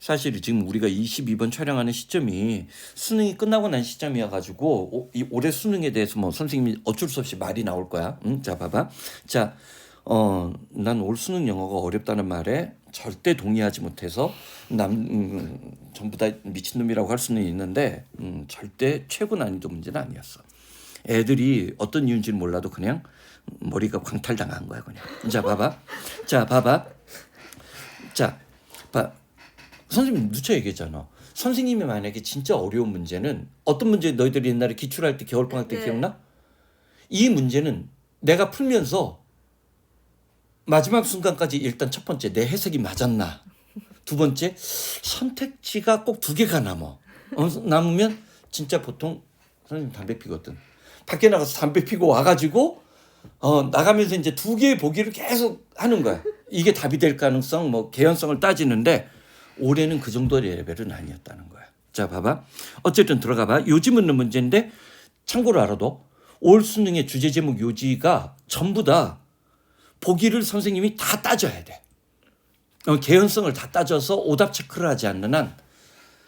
사실 지금 우리가 22번 촬영하는 시점이 수능이 끝나고 난 시점이어가지고 올해 수능에 대해서 뭐 선생님이 어쩔 수 없이 말이 나올 거야. 응? 자, 봐봐. 자, 난 올 수능 영어가 어렵다는 말에 절대 동의하지 못해서 전부 다 미친놈이라고 할 수는 있는데 절대 최고 난이도 문제는 아니었어. 애들이 어떤 이유인지는 몰라도 그냥 머리가 광탈당한 거야 그냥. 자, 봐봐. 자, 봐봐. 자, 봐. 선생님 누차 얘기했잖아. 선생님이 만약에 진짜 어려운 문제는 어떤 문제 너희들이 옛날에 기출할 때 겨울방학 때 네. 기억나? 이 문제는 내가 풀면서 마지막 순간까지 일단 첫 번째 내 해석이 맞았나? 두 번째 선택지가 꼭 두 개가 남으면 진짜 보통 선생님 담배 피거든. 밖에 나가서 담배 피고 와가지고 나가면서 이제 두 개의 보기를 계속 하는 거야. 이게 답이 될 가능성, 뭐 개연성을 따지는데 올해는 그 정도 레벨은 아니었다는 거야. 자, 봐봐. 어쨌든 들어가 봐. 요지 묻는 문제인데 참고로 알아도 올 수능의 주제 제목 요지가 전부 다 보기를 선생님이 다 따져야 돼. 개연성을 다 따져서 오답 체크를 하지 않는 한.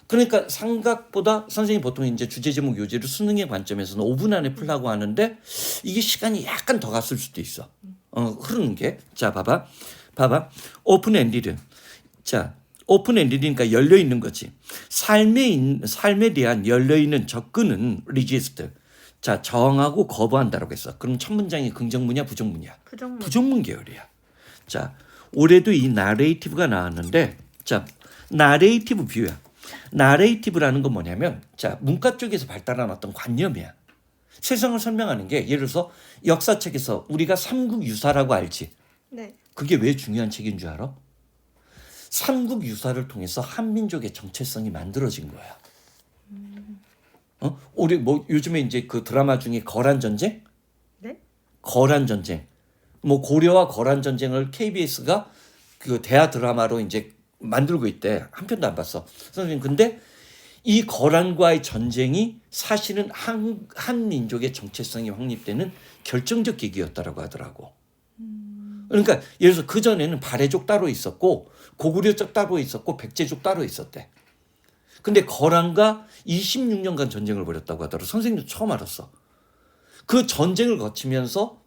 그러니까 생각보다 선생님 보통 이제 주제 제목 요지를 수능의 관점에서는 5분 안에 풀라고 하는데 이게 시간이 약간 더 갔을 수도 있어. 흐르는 게. 자, 봐봐. 오픈 엔디드. 자, 오픈 엔디드니까 열려 있는 거지. 삶에 대한 열려 있는 접근은 리지스트. 자, 저항하고 거부한다라고 했어. 그럼 첫 문장이 긍정문이야, 부정문이야? 부정문 계열이야. 자, 올해도 이 나레이티브가 나왔는데, 자, 나레이티브 뷰야. 나레이티브라는 건 뭐냐면, 자, 문과 쪽에서 발달한 어떤 관념이야. 세상을 설명하는 게 예를 들어서 역사책에서 우리가 삼국유사라고 알지. 네. 그게 왜 중요한 책인 줄 알아? 삼국유사를 통해서 한민족의 정체성이 만들어진 거야. 우리 뭐 요즘에 이제 그 드라마 중에 거란 전쟁? 네? 거란 전쟁. 뭐 고려와 거란 전쟁을 KBS가 그 대하 드라마로 이제 만들고 있대. 한 편도 안 봤어. 선생님, 근데 이 거란과의 전쟁이 사실은 한 민족의 정체성이 확립되는 결정적 계기였다라고 하더라고. 그러니까 예를 들어서 그 전에는 발해족 따로 있었고 고구려족 따로 있었고 백제족 따로 있었대. 근데 거란과 26년간 전쟁을 벌였다고 하더라고. 선생님도 처음 알았어. 그 전쟁을 거치면서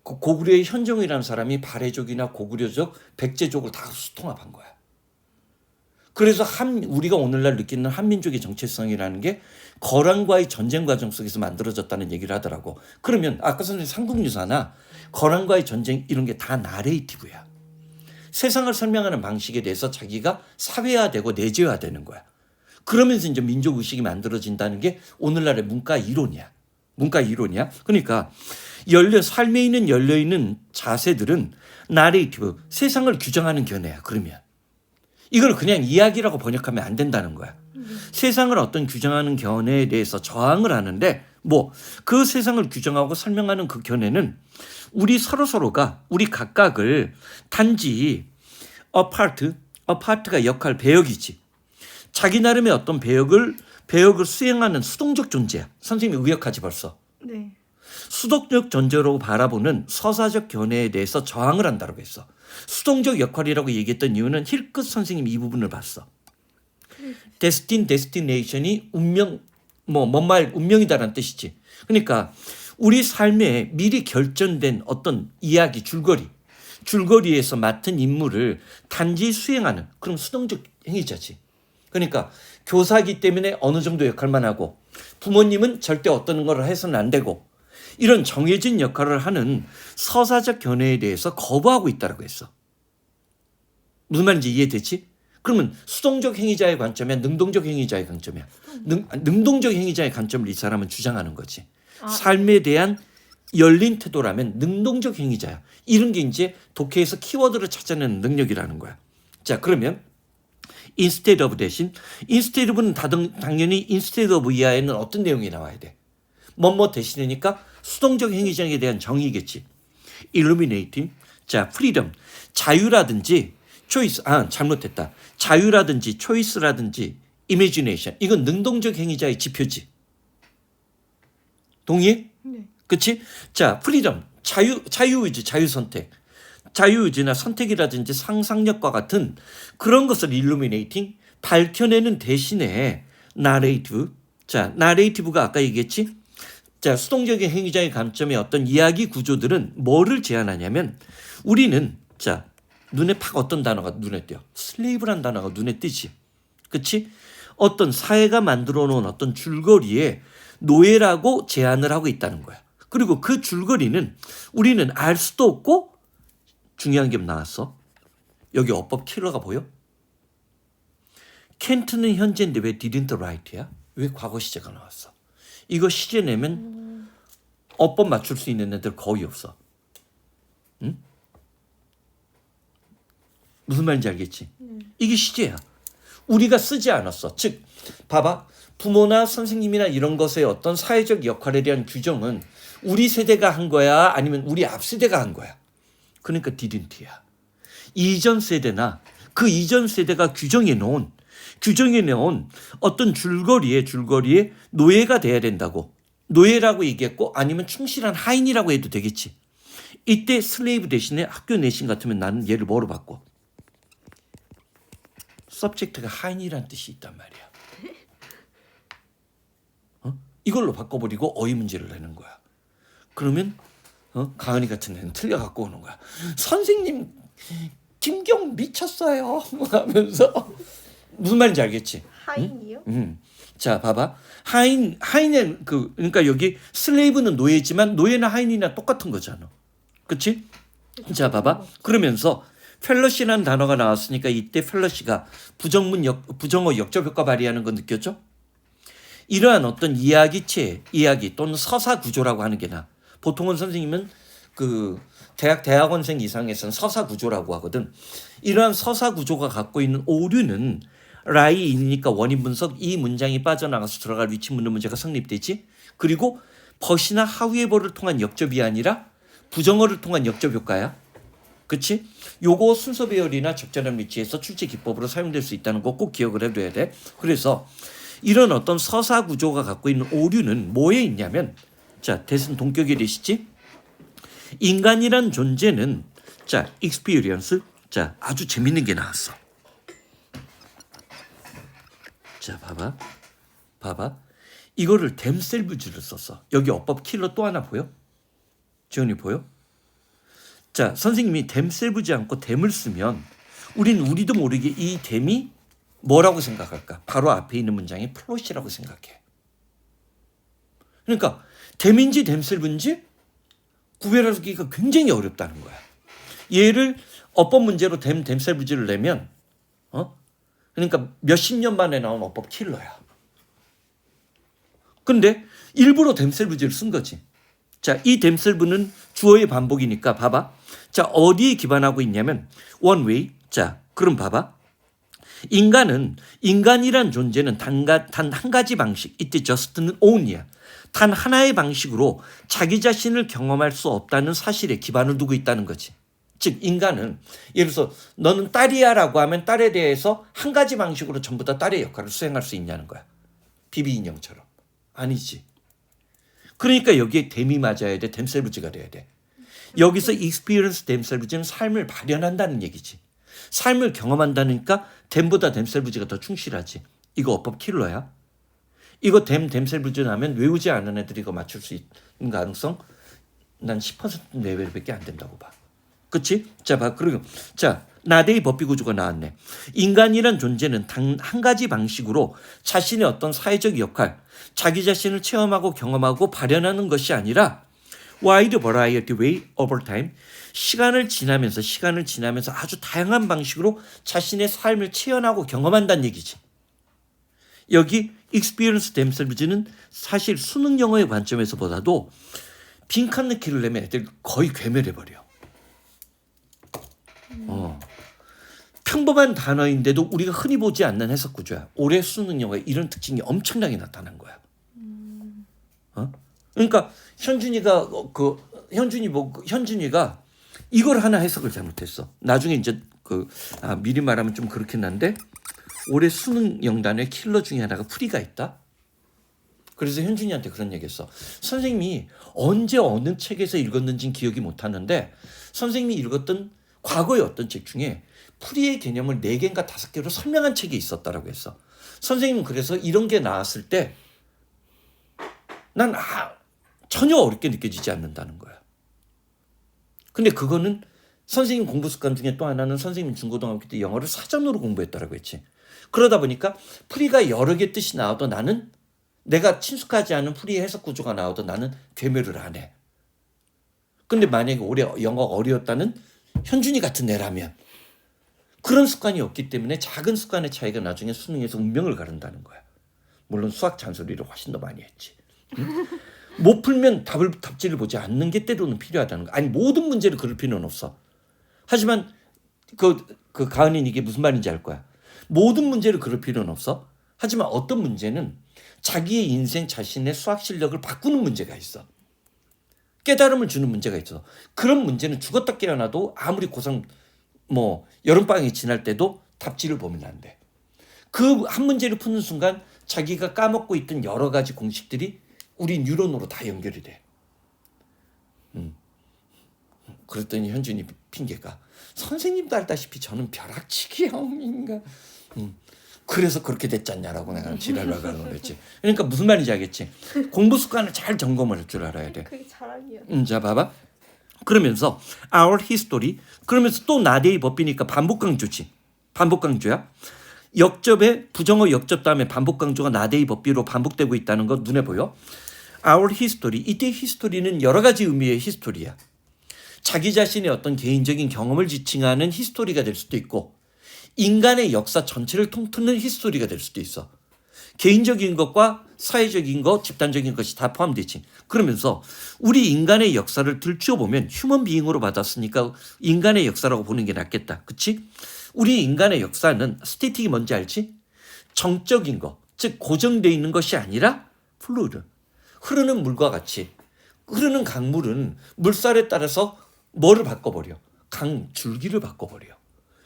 고구려의 현종이라는 사람이 발해족이나 고구려족, 백제족을 다 수통합한 거야. 그래서 우리가 오늘날 느끼는 한민족의 정체성이라는 게 거란과의 전쟁 과정 속에서 만들어졌다는 얘기를 하더라고. 그러면 아까 선생님 삼국유사나 거란과의 전쟁 이런 게 다 나레이티브야. 세상을 설명하는 방식에 대해서 자기가 사회화되고 내재화되는 거야. 그러면서 이제 민족의식이 만들어진다는 게 오늘날의 문과 이론이야. 그러니까 삶에 있는 열려있는 자세들은 나레이티브, 세상을 규정하는 견해야. 그러면 이걸 그냥 이야기라고 번역하면 안 된다는 거야. 세상을 어떤 규정하는 견해에 대해서 저항을 하는데 그 세상을 규정하고 설명하는 그 견해는 우리 서로가 우리 각각을 단지 apart가 역할 배역이지. 자기 나름의 어떤 배역을 수행하는 수동적 존재야. 선생님이 의역하지 벌써. 네. 수동적 존재로 바라보는 서사적 견해에 대해서 저항을 한다고 했어. 수동적 역할이라고 얘기했던 이유는 힐끗 선생님이 이 부분을 봤어. 데스티네이션이 운명, 운명이다라는 뜻이지. 그러니까 우리 삶에 미리 결정된 어떤 이야기, 줄거리에서 맡은 임무를 단지 수행하는 그럼 수동적 행위자지. 그러니까 교사이기 때문에 어느 정도 역할만 하고 부모님은 절대 어떤 걸 해서는 안 되고 이런 정해진 역할을 하는 서사적 견해에 대해서 거부하고 있다고 했어. 무슨 말인지 이해되지? 그러면 수동적 행위자의 관점이야, 능동적 행위자의 관점이야. 능동적 행위자의 관점을 이 사람은 주장하는 거지. 삶에 대한 열린 태도라면 능동적 행위자야. 이런 게 이제 독해에서 키워드를 찾아내는 능력이라는 거야. 자, 그러면 instead of 대신 instead of는 당연히 instead of 이하에는 어떤 내용이 나와야 돼? 뭐뭐 대신이니까 수동적 행위자에 대한 정의겠지. illuminating. 자, freedom. 자유라든지 choice. 잘못했다. 자유라든지 choice라든지 imagination. 이건 능동적 행위자의 지표지. 동의해? 네. 그치? 자, freedom. 자유의지, 자유선택. 자유의지나 선택이라든지 상상력과 같은 그런 것을 illuminating, 밝혀내는 대신에 나레이티브. 자, 나레이티브가 아까 얘기했지? 자, 수동적인 행위자의 관점의 어떤 이야기 구조들은 뭐를 제안하냐면 우리는 자, 눈에 팍 어떤 단어가 눈에 띄어? 슬레이브란 단어가 눈에 띄지. 그치? 어떤 사회가 만들어 놓은 어떤 줄거리에 노예라고 제안을 하고 있다는 거야. 그리고 그 줄거리는 우리는 알 수도 없고 중요한 게 나왔어. 여기 어법 킬러가 보여? 켄트는 현재인데 왜 didn't write야? 왜 과거 시제가 나왔어? 이거 시제 내면 어법 맞출 수 있는 애들 거의 없어. 응? 무슨 말인지 알겠지? 이게 시제야. 우리가 쓰지 않았어. 즉 봐봐. 부모나 선생님이나 이런 것의 어떤 사회적 역할에 대한 규정은 우리 세대가 한 거야? 아니면 우리 앞 세대가 한 거야? 그러니까 didn't야. 이전 세대나 그 이전 세대가 규정해 놓은 어떤 줄거리에 노예가 돼야 된다고. 노예라고 얘기했고 아니면 충실한 하인이라고 해도 되겠지. 이때 슬레이브 대신에 학교 내신 같으면 나는 얘를 뭐로 바꿔? 서브젝트가 하인이라는 뜻이 있단 말이야. 이걸로 바꿔버리고 어휘 문제를 내는 거야. 그러면 가은이 같은 애는 틀려갖고 오는 거야. 선생님 김경 미쳤어요 하면서 무슨 말인지 알겠지? 하인이요? 자 봐봐. 하인의 그러니까 여기 슬레이브는 노예지만 노예나 하인이나 똑같은 거잖아. 그치? 자 봐봐. 그러면서 펠러시라는 단어가 나왔으니까 이때 펠러시가 부정어 역접 효과 발휘하는 거 느꼈죠? 이러한 어떤 이야기 또는 서사 구조라고 하는 게 나. 보통은 선생님은 그 대학원생 이상에서는 서사 구조라고 하거든. 이러한 서사 구조가 갖고 있는 오류는 라이인이니까 원인 분석 이 문장이 빠져나가서 들어갈 위치 묻는 문제가 성립되지. 그리고 벗이나 하위의보를 통한 역접이 아니라 부정어를 통한 역접 효과야. 그치? 요거 순서 배열이나 적절한 위치에서 출제 기법으로 사용될 수 있다는 거 꼭 기억을 해둬야 돼. 그래서 이런 어떤 서사 구조가 갖고 있는 오류는 뭐에 있냐면 자, 대신 동격이 되시지? 인간이란 존재는 자, experience. 자, 아주 재밌는 게 나왔어. 자, 봐봐. 이거를 themselves를 썼어. 여기 어법 킬러 또 하나 보여? 지원이 보여? 자, 선생님이 themselves 않고 them을 쓰면 우리도 모르게 이 them이 뭐라고 생각할까? 바로 앞에 있는 문장이 플롯이라고 생각해. 그러니까 them인지 themselves인지 구별하기가 굉장히 어렵다는 거야. 얘를 어법 문제로 themselves를 내면 그러니까 몇십 년 만에 나온 어법 킬러야. 근데 일부러 themselves를 쓴 거지. 자, 이 themselves는 주어의 반복이니까 봐봐. 자, 어디에 기반하고 있냐면 one way. 자, 그럼 봐봐. 인간이란 존재는 단 한 가지 방식, 이때 just는 only야. 단 하나의 방식으로 자기 자신을 경험할 수 없다는 사실에 기반을 두고 있다는 거지. 즉 인간은 예를 들어서 너는 딸이야라고 하면 딸에 대해서 한 가지 방식으로 전부 다 딸의 역할을 수행할 수 있냐는 거야. 비비 인형처럼. 아니지. 그러니까 여기에 them이 맞아야 돼. themselves가 돼야 돼. 여기서 experience themselves는 삶을 발현한다는 얘기지. 삶을 경험한다니까 them보다 themselves가 더 충실하지. 이거 어법 킬러야. 이거 themselves 하면 외우지 않은 애들이 이거 맞출 수 있는 가능성 난 10% 레벨밖에 안 된다고 봐. 그치? 자, 봐. 그리고 자, 나데이 법비 구조가 나왔네. 인간이란 존재는 단 한 가지 방식으로 자신의 어떤 사회적 역할, 자기 자신을 체험하고 경험하고 발현하는 것이 아니라 wide variety way over time, 시간을 지나면서 아주 다양한 방식으로 자신의 삶을 체험하고 경험한다는 얘기지. 여기 experience themselves는 사실 수능 영어의 관점에서 보다도 빈칸 넣기를 내면 애들 거의 괴멸해버려. 평범한 단어인데도 우리가 흔히 보지 않는 해석 구조야. 올해 수능 영어에 이런 특징이 엄청나게 나타난 거야. 그러니까 현준이가 이걸 하나 해석을 잘못했어. 나중에 이제 미리 말하면 좀 그렇긴 한데 올해 수능 영단의 킬러 중에 하나가 풀이가 있다. 그래서 현준이한테 그런 얘기했어. 선생님이 언제 어느 책에서 읽었는지는 기억이 못 하는데 선생님이 읽었던 과거의 어떤 책 중에 풀이의 개념을 4개인가 5개로 설명한 책이 있었다라고 했어. 선생님은 그래서 이런 게 나왔을 때 난 전혀 어렵게 느껴지지 않는다는 거야. 근데 그거는 선생님 공부 습관 중에 또 하나는 선생님 중고등학교 때 영어를 사전으로 공부했다라고 했지. 그러다 보니까 풀이가 여러 개 뜻이 나와도 나는 내가 친숙하지 않은 풀이의 해석 구조가 나와도 나는 괴멸을 안 해. 근데 만약에 올해 영어가 어려웠다는 현준이 같은 애라면 그런 습관이 없기 때문에 작은 습관의 차이가 나중에 수능에서 운명을 가른다는 거야. 물론 수학 잔소리를 훨씬 더 많이 했지. 응? 못 풀면 답지를 보지 않는 게 때로는 필요하다는 거. 아니 모든 문제를 그럴 필요는 없어. 하지만 그 가은이는 이게 무슨 말인지 알 거야. 모든 문제를 그럴 필요는 없어. 하지만 어떤 문제는 자기의 인생 자신의 수학 실력을 바꾸는 문제가 있어. 깨달음을 주는 문제가 있어. 그런 문제는 죽었다 깨어나도 아무리 고3 여름방학이 지날 때도 답지를 보면 안 돼. 그 한 문제를 푸는 순간 자기가 까먹고 있던 여러 가지 공식들이 우리 뉴런으로 다 연결이 돼. 그랬더니 현준이 핑계가 선생님도 알다시피 저는 벼락치기 형인가. 그래서 그렇게 됐잖냐라고 내가 지랄을 하는 거랬지. 그러니까 무슨 말인지 알겠지. 공부 습관을 잘 점검을 할 줄 알아야 돼. 그게 자랑이야. 자 봐봐. 그러면서 our history 그러면서 또 나대의 법비니까 반복 강조지. 반복 강조야. 역접에 부정어 역접 다음에 반복 강조가 나대의 법비로 반복되고 있다는 거 눈에 보여. our history 이때 history는 여러 가지 의미의 히스토리야. 자기 자신의 어떤 개인적인 경험을 지칭하는 히스토리가 될 수도 있고 인간의 역사 전체를 통틀는 히스토리가 될 수도 있어. 개인적인 것과 사회적인 것, 집단적인 것이 다 포함되지. 그러면서 우리 인간의 역사를 들추어보면 휴먼 비잉으로 받았으니까 인간의 역사라고 보는 게 낫겠다. 그치? 우리 인간의 역사는 스태틱이 뭔지 알지? 정적인 것, 즉 고정되어 있는 것이 아니라 플루이드. 흐르는 물과 같이 흐르는 강물은 물살에 따라서 뭐를 바꿔버려? 강 줄기를 바꿔버려.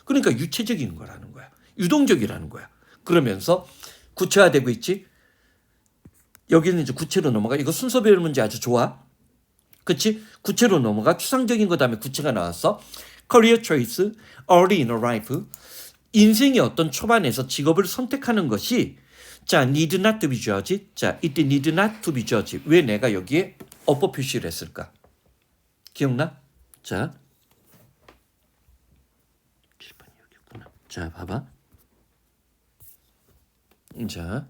그러니까 유체적인 거라는 거야. 유동적이라는 거야. 그러면서 구체화되고 있지. 여기는 이제 구체로 넘어가. 이거 순서별 문제 아주 좋아. 그치? 구체로 넘어가. 추상적인 거 다음에 구체가 나왔어. Career choice, early in life. 인생의 어떤 초반에서 직업을 선택하는 것이 자, need not to be judged. 자, 이때 need not to be judged. 왜 내가 여기에 어법 표시를 했을까? 기억나? 자, 7번이 여기구나. 자, 봐봐. 자,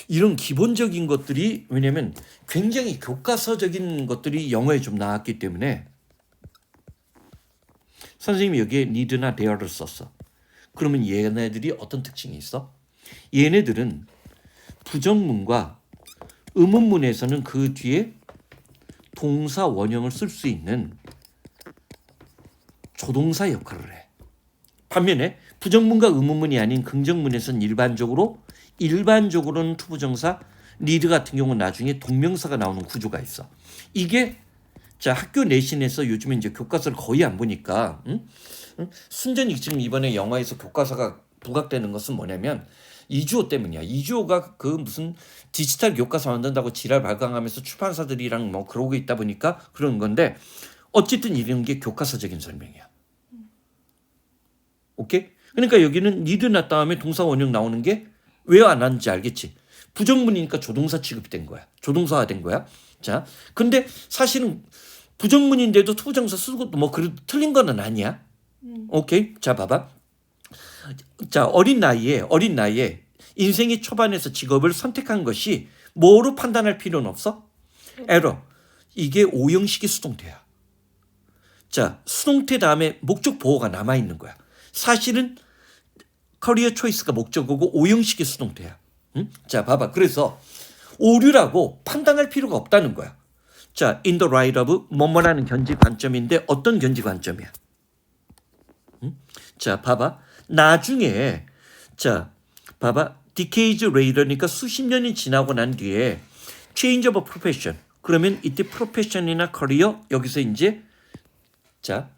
이런 기본적인 것들이 왜냐면 굉장히 교과서적인 것들이 영어에 좀 나왔기 때문에 선생님이 여기에 need나 there를 썼어. 그러면 얘네들이 어떤 특징이 있어? 얘네들은 부정문과 의문문에서는 그 뒤에 동사 원형을 쓸 수 있는 조동사 역할을 해. 반면에 부정문과 의문문이 아닌 긍정문에서는 일반적으로는 투부정사, need 같은 경우는 나중에 동명사가 나오는 구조가 있어. 이게 자 학교 내신에서 요즘에 이제 교과서를 거의 안 보니까 순전히 지금 이번에 영화에서 교과서가 부각되는 것은 뭐냐면 이주호 때문이야. 이주호가 그 무슨 디지털 교과서 만든다고 지랄 발광하면서 출판사들이랑 뭐 그러고 있다 보니까 그런 건데 어쨌든 이런 게 교과서적인 설명이야. 오케이? 그러니까 여기는 need 나 다음에 동사 원형 나오는 게 왜 안 하는지 알겠지? 부정문이니까 조동사 취급이 된 거야. 조동사가 된 거야. 자, 근데 사실은 부정문인데도 투부정사 쓰고 뭐 그래도 틀린 거는 아니야. 오케이? 자, 봐봐. 자, 어린 나이에 인생의 초반에서 직업을 선택한 것이 뭐로 판단할 필요는 없어? 에러. 이게 오형식의 수동태야. 자, 수동태 다음에 목적 보호가 남아 있는 거야. 사실은 커리어 초이스가 목적어고 오형식의 수동태야. 응? 자, 봐봐. 그래서 오류라고 판단할 필요가 없다는 거야. 자, in the light of 뭐뭐라는 견지 관점인데 어떤 견지 관점이야? 응? 자, 봐봐. 나중에 자, 봐봐. decades later니까 수십 년이 지나고 난 뒤에 change of profession. 그러면 이때 profession이나 career 여기서 이제 자,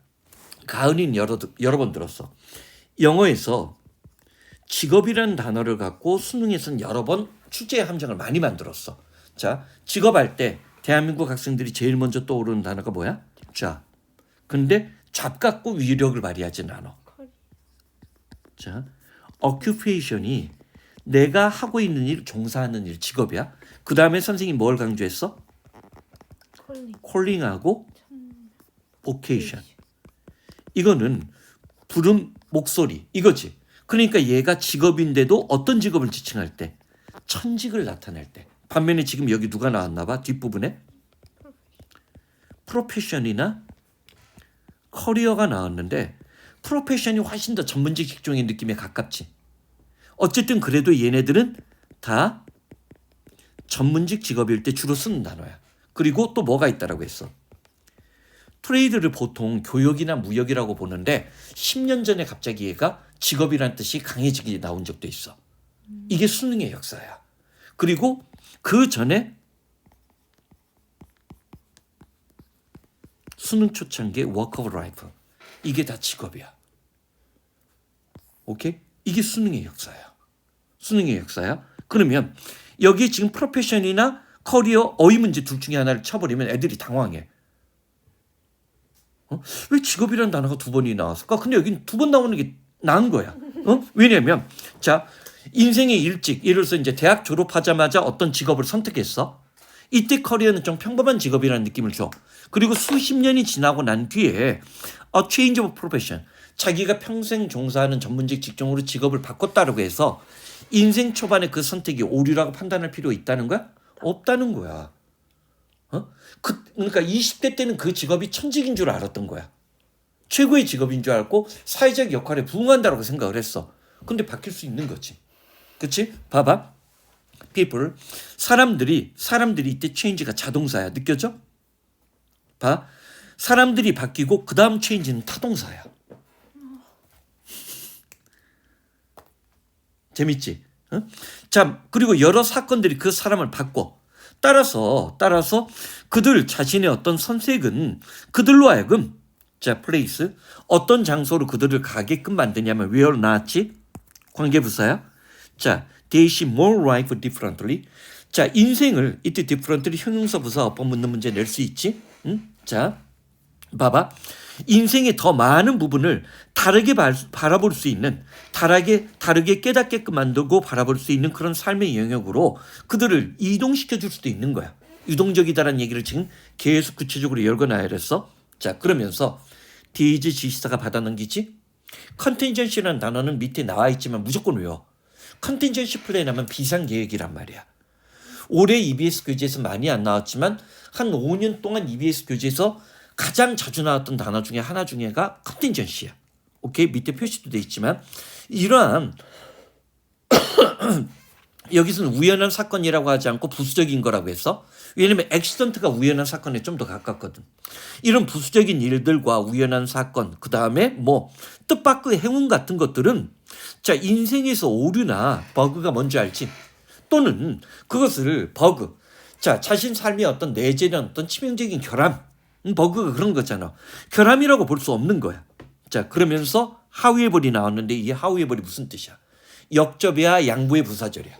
가은이는 여러 번 들었어. 영어에서 직업이라는 단어를 갖고 수능에서는 여러 번 출제 함정을 많이 만들었어. 자, 직업할 때 대한민국 학생들이 제일 먼저 떠오르는 단어가 뭐야? job. 근데 job 갖고 위력을 발휘하진 않아. 자, occupation이 내가 하고 있는 일, 종사하는 일, 직업이야. 그 다음에 선생님이 뭘 강조했어? calling하고 vocation. 이거는 부름, 목소리 이거지. 그러니까 얘가 직업인데도 어떤 직업을 지칭할 때? 천직을 나타낼 때. 반면에 지금 여기 누가 나왔나 봐? 뒷부분에 프로페션이나 커리어가 나왔는데 프로페션이 훨씬 더 전문직 직종의 느낌에 가깝지. 어쨌든 그래도 얘네들은 다 전문직 직업일 때 주로 쓰는 단어야. 그리고 또 뭐가 있다라고 했어? 트레이드를 보통 교역이나 무역이라고 보는데 10년 전에 갑자기 얘가 직업이란 뜻이 강해지게 나온 적도 있어. 이게 수능의 역사야. 그리고 그 전에 수능 초창기의 work of life. 이게 다 직업이야. 오케이? 이게 수능의 역사야. 수능의 역사야. 그러면 여기 지금 프로페션이나 커리어, 어휘 문제 둘 중에 하나를 쳐버리면 애들이 당황해. 왜 직업이라는 단어가 두 번이 나왔을까? 근데 여긴 두 번 나오는 게 나은 거야. 왜냐면 자, 인생의 일찍 예를 들어서 이제 대학 졸업하자마자 어떤 직업을 선택했어. 이때 커리어는 좀 평범한 직업이라는 느낌을 줘. 그리고 수십 년이 지나고 난 뒤에 change of profession, 자기가 평생 종사하는 전문직 직종으로 직업을 바꿨다라고 해서 인생 초반에 그 선택이 오류라고 판단할 필요 있다는 거야? 없다는 거야. 그러니까 20대 때는 그 직업이 천직인 줄 알았던 거야. 최고의 직업인 줄 알고 사회적 역할에 부응한다고 생각을 했어. 근데 바뀔 수 있는 거지. 그치? 봐봐. people, 사람들이 이때 change가 자동사야. 느껴져? 봐. 사람들이 바뀌고 그 다음 change는 타동사야. 재밌지? 자, 그리고 여러 사건들이 그 사람을 바꿔. 따라서 그들 자신의 어떤 선택은 그들로 하여금 자, place, 어떤 장소로 그들을 가게끔 만드냐면 where 나왔지? 관계부사야. 자, they see more life differently. 자, 인생을 이때 differently 형용사 부사 어법 묻는 문제 낼 수 있지? 자, 봐봐. 인생의 더 많은 부분을 다르게 바라볼 수 있는, 다르게 깨닫게끔 만들고 바라볼 수 있는 그런 삶의 영역으로 그들을 이동시켜 줄 수도 있는 거야. 유동적이다라는 얘기를 지금 계속 구체적으로 열거놔야 됐어. 자, 그러면서 디즈 지시사가 받아넘기지? 컨텐전시라는 단어는 밑에 나와 있지만 무조건 외워. 컨텐전시 플랜하면 비상계획이란 말이야. 올해 EBS 교재에서 많이 안 나왔지만 한 5년 동안 EBS 교재에서 가장 자주 나왔던 단어 중에 하나 중에가 컨텐전시야. 오케이? 밑에 표시도 돼 있지만 이러한 여기서는 우연한 사건이라고 하지 않고 부수적인 거라고 했어. 왜냐면 액시던트가 우연한 사건에 좀 더 가깝거든. 이런 부수적인 일들과 우연한 사건, 그 다음에 뭐 뜻밖의 행운 같은 것들은 자, 인생에서 오류나 버그가 뭔지 알지? 또는 그것을 버그, 자, 자신 삶의 어떤 내재된 어떤 치명적인 결함, 버그가 그런 거잖아. 결함이라고 볼 수 없는 거야. 자, 그러면서 하위의벌이 나왔는데 이게 하위의벌이 무슨 뜻이야? 역접이야, 양보의 부사절이야.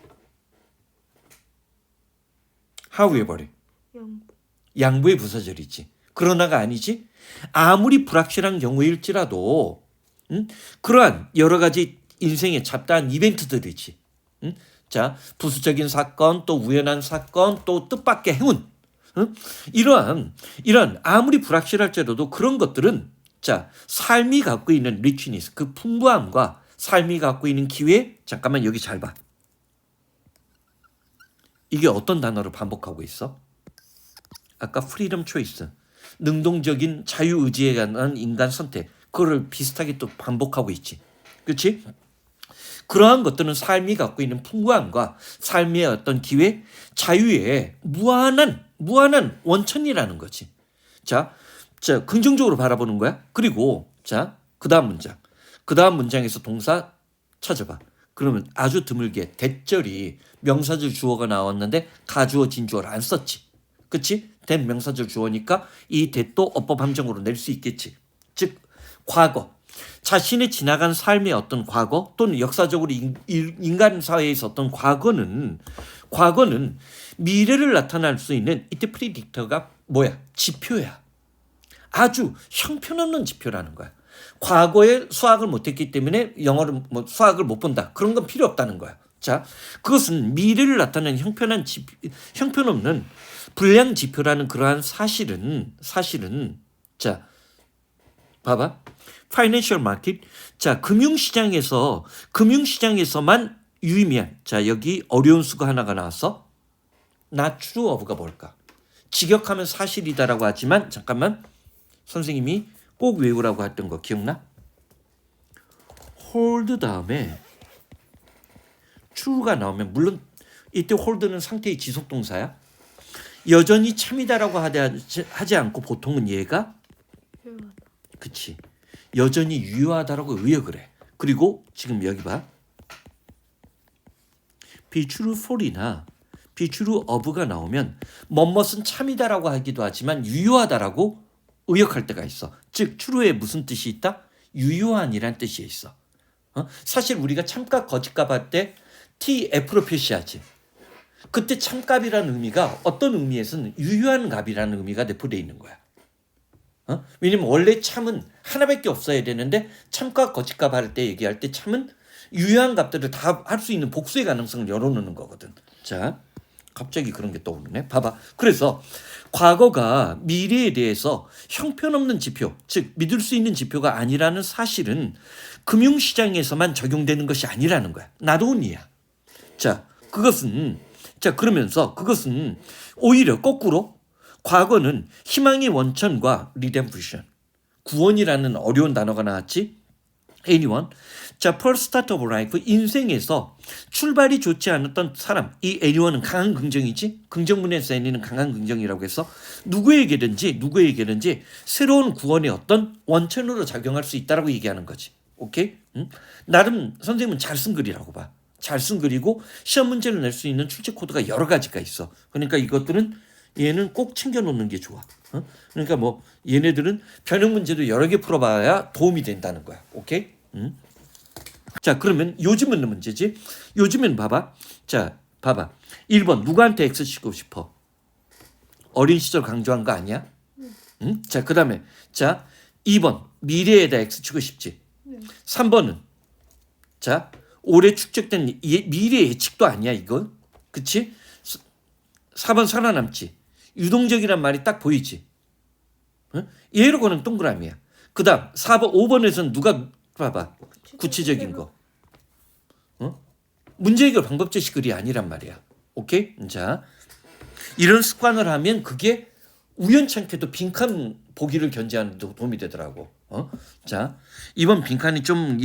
하위의벌이 양보의 부사절이지. 그러나가 아니지. 아무리 불확실한 경우일지라도 그러한 여러 가지 인생의 잡다한 이벤트들이지. 자, 부수적인 사건, 또 우연한 사건, 또 뜻밖의 행운. 이런 아무리 불확실할지라도 그런 것들은 자, 삶이 갖고 있는 리치니스, 그 풍부함과 삶이 갖고 있는 기회. 잠깐만 여기 잘 봐. 이게 어떤 단어를 반복하고 있어? 아까 프리덤 초이스, 능동적인 자유의지에 관한 인간 선택, 그거를 비슷하게 또 반복하고 있지. 그렇지? 그러한 것들은 삶이 갖고 있는 풍부함과 삶의 어떤 기회, 자유의 무한한 원천이라는 거지. 자, 긍정적으로 바라보는 거야. 그리고 자, 그 다음 문장에서 동사 찾아봐. 그러면 아주 드물게 대절이 명사절 주어가 나왔는데 가주어 진주어를 안 썼지. 그치? 된 명사절 주어니까 이 대도 어법 함정으로 낼 수 있겠지. 즉 과거, 자신의 지나간 삶의 어떤 과거 또는 역사적으로 인간 사회에서 어떤 과거는 미래를 나타낼 수 있는 이때 프리딕터가 뭐야? 지표야. 아주 형편없는 지표라는 거야. 과거에 수학을 못했기 때문에 영어를 수학을 못 본다. 그런 건 필요 없다는 거야. 자, 그것은 미래를 나타내는 형편없는 불량 지표라는 그러한 사실은 자, 봐봐. 파이낸셜 마켓. 자, 금융시장에서만 유의미한. 자, 여기 어려운 수가 하나가 나왔어. not true of가 뭘까? 직역하면 사실이다라고 하지만 잠깐만. 선생님이 꼭 외우라고 했던 거 기억나? hold 다음에 true가 나오면 물론 이때 hold는 상태의 지속동사야. 여전히 참이다라고 하지 않고 보통은 얘가 그치. 여전히 유효하다라고 의역을 해. 그리고 지금 여기 봐. be true for이나 be true of가 나오면 뭐뭇은 참이다라고 하기도 하지만 유효하다라고 의역할 때가 있어. 즉 true에 무슨 뜻이 있다? 유효한이란 뜻이 있어. 사실 우리가 참값 거짓값 할 때 TF로 표시하지. 그때 참값이라는 의미가 어떤 의미에서는 유효한 값이라는 의미가 내포되어 있는 거야. 왜냐면 원래 참은 하나밖에 없어야 되는데 참값 거짓값 할 때 얘기할 때 참은 유효한 값들을 다 할 수 있는 복수의 가능성을 열어놓는 거거든. 자, 갑자기 그런 게 떠오르네. 봐봐. 그래서 과거가 미래에 대해서 형편없는 지표, 즉 믿을 수 있는 지표가 아니라는 사실은 금융시장에서만 적용되는 것이 아니라는 거야. 나도운이야. 자, 그러면서 그것은 오히려 거꾸로 과거는 희망의 원천과 redemption, 구원이라는 어려운 단어가 나왔지. anyone. 자, first start of life, 인생에서 출발이 좋지 않았던 사람. 이 anyone은 강한 긍정이지. 긍정문에서 any는 강한 긍정이라고 해서 누구에게든지 새로운 구원의 어떤 원천으로 작용할 수 있다라고 얘기하는 거지. 오케이? 나름 선생님은 잘 쓴 글이라고 봐. 잘 쓴 글이고 시험 문제를 낼 수 있는 출제 코드가 여러 가지가 있어. 그러니까 이것들은 얘는 꼭 챙겨놓는 게 좋아. 그러니까 뭐 얘네들은 변형 문제도 여러 개 풀어봐야 도움이 된다는 거야. 오케이? 자, 그러면 요즘은 문제지. 요즘엔 봐봐. 자, 봐봐. 1번 누구한테 X 치고 싶어? 어린 시절 강조한 거 아니야? 응? 자, 그 다음에 자 2번 미래에다 X 치고 싶지. 3번은 자 올해 축적된 미래 예측도 아니야 이건. 그치? 4번 살아남지. 유동적이란 말이 딱 보이지. 얘로 거는 동그라미야. 그 다음 4번 5번에서는 누가 봐봐. 구체적인 거. 문제 해결 방법 제시 글이 아니란 말이야. 오케이? 자, 이런 습관을 하면 그게 우연찮게도 빈칸 보기를 견제하는 데 도움이 되더라고. 자, 이번 빈칸이 좀